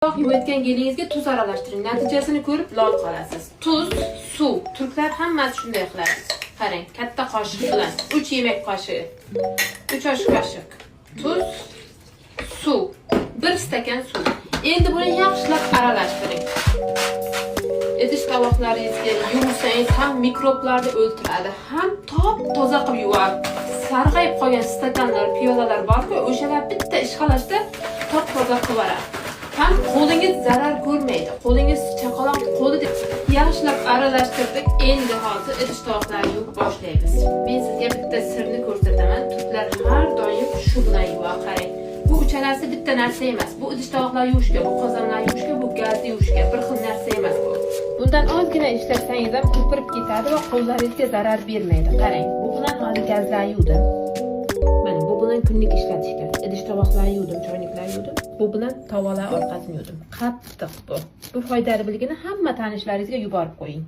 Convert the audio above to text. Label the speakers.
Speaker 1: Yuvayotgan gelingizga tuz aralashtiring. Natijasini ko'rib lol qolasiz. Tuz, suv. Turklar hammasi shunday qiladi. Qarang, katta qoshiq bilan 3 yemak qoshiqi. 3 osh qoshiq. Tuz, suv. 1 stakan suv. Endi buni yaxshilab aralashtiring. Idish tovoqlaringizga yuvsangiz ham mikroblarni o'ldiradi, ham top-toza qilib yuvadi. Sarg'ayib qolgan stakanlar, piyolalar borku, o'shalar bitta ishqalashda top-toza qilib yuboradi. Ham qo'lingiz zarar ko'rmaydi. Qo'lingiz chaqaloq qo'li deb yaxshilab aralashtirdik. Endi hozir idish tovoqlarni yuvib boshlaymiz. Men sizga bitta sirni ko'rsataman. Turklar har doim shu bilan yuvadi. Qarang. Bu uchalasi bitta narsa emas. Bu idish tovoqlar yuvishga, bu qozonlar yuvishga, bu gazni yuvishga bir xil narsa emas bu. Bundan ozgina ishlatsangiz ham ko'pirib ketadi va qo'llaringizga zarar bermaydi. Qarang. Bu bilan hozir gazlar yuvdim. Mana bu bilan kunlik ishlatishga. Idish tovoqlar yuvdim, choyniklar yuvdim. Bu bilan tovalar orqasini yuvdim. Qattiq bu. Bu foydali bilgini hamma tanishlaringizga yuborib qo'ying.